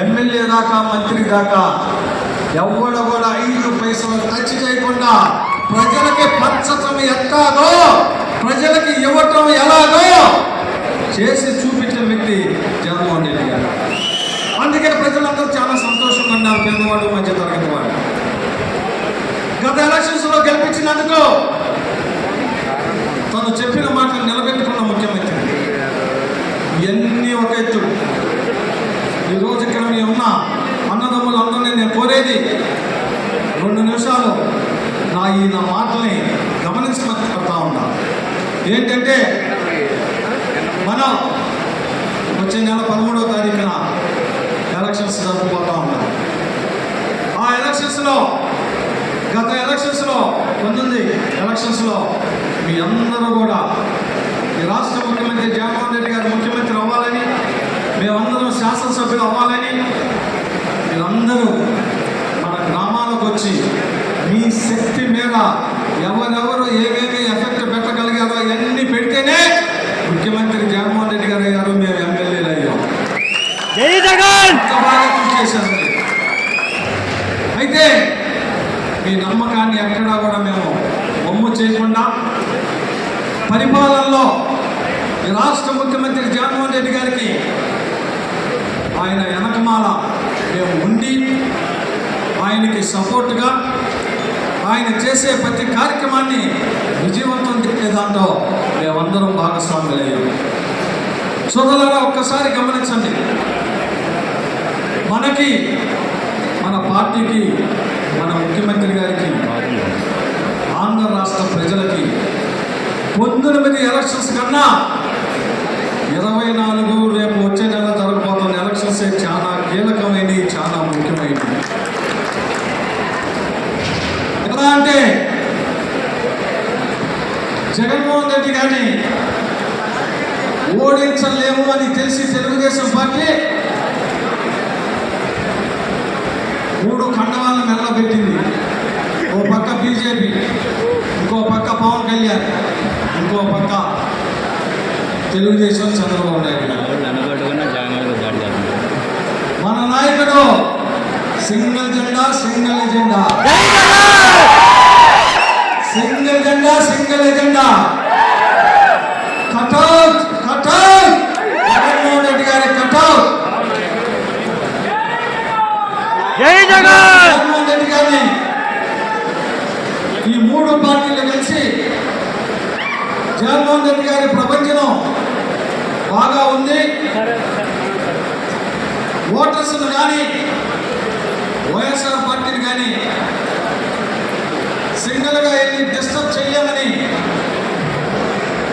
MLA దాకా మంత్రి దాకా ఎవడు కూడా 5 పైసలు ఖర్చు చేయకుండా ప్రజలకి పంచటం ఎట్లాగో, ప్రజలకి ఇవ్వటం ఎలాగో చేసి చూపించిన వ్యక్తి జగన్మోహన్ రెడ్డి గారు. అందుకని ప్రజలందరూ చాలా సంతోషంగా ఉన్నారు, పేదవాడు మధ్య తరగతి వాడు. గత ఎలక్షన్స్లో గెలిపించినందుకు తను చెప్పిన మాటలు నిలబెట్టుకున్న ముఖ్యమంత్రి. ఇవన్నీ ఒక ఎత్తు. ఈరోజు ఇక్కడ మీ ఉన్న అన్నదమ్ములందరినీ నేను కోరేది 2 నిమిషాలు నా మాటల్ని గమనించమని చెప్తా ఉన్నా. ఏంటంటే మనం వచ్చే నెల 13వ తారీఖున ఎలక్షన్స్ జరుపుకోతా ఉన్నాం. ఆ ఎలక్షన్స్లో గత ఎలక్షన్స్లో 19 ఎలక్షన్స్లో మీ అందరూ కూడా ఈ రాష్ట్ర ముఖ్యమంత్రి జగన్మోహన్ రెడ్డి గారు ముఖ్యమంత్రి అవ్వాలని, మేమందరం శాసనసభ్యులు అవ్వాలని మీరందరూ మన గ్రామాలకు వచ్చి మీ శక్తి మీద ఎవరెవరు ఏమేమి ఎఫెక్ట్ పెట్టగలిగారో ఇవన్నీ పెడితేనే ముఖ్యమంత్రి జగన్మోహన్ రెడ్డి గారు అయ్యారు, మేము ఎమ్మెల్యేలు అయ్యాం. ఎంత బాగా కృషి చేశారు. అయితే మీ నమ్మకాన్ని ఎక్కడా కూడా మేము బొమ్ము చేయకుండా పరిపాలనలో ఈ రాష్ట్ర ముఖ్యమంత్రి జగన్మోహన్ రెడ్డి గారికి ఆయన వెనకమాల మేము ఉండి ఆయనకి సపోర్టుగా ఆయన చేసే ప్రతి కార్యక్రమాన్ని విజయవంతం చేసే దాంట్లో మేమందరం భాగస్వాములయ్యాం. సోదరులారా, ఒక్కసారి గమనించండి. మనకి, మన పార్టీకి, మన ముఖ్యమంత్రి గారికి, ఆంధ్ర రాష్ట్ర ప్రజలకి 19 ఎలక్షన్స్ కన్నా 24 రేపు వచ్చే నెల జరగబోతున్న ఎలక్షన్స్ చాలా కీలకమైనవి, చాలా ముఖ్యమైనవి. ఎలా అంటే జగన్మోహన్ రెడ్డి గారిని ఓడించలేము అని తెలిసి తెలుగుదేశం పార్టీ 3 ఖండవాలను మెల్లబెట్టింది. ఓ పక్క బీజేపీ, ఇంకో పక్క పవన్ కళ్యాణ్, ఇంకో పక్క తెలుగుదేశం చంద్రబాబు నాయుడు. మన నాయకుడు సింగిల్ జెండా, సింగిల్ ఎజెండా, సింగిల్ జెండా, single agenda. Cutout, cutout, Jaganmohan Reddy గారి కటౌట్. జగన్మోహన్ రెడ్డి గారిని ఈ 3 పార్టీలు కలిసి జగన్మోహన్ రెడ్డి గారి ప్రపంచం బాగా ఉంది, ఓటర్స్ను కానీ వైఎస్ఆర్ పార్టీని కానీ సింగిల్గా వెళ్ళి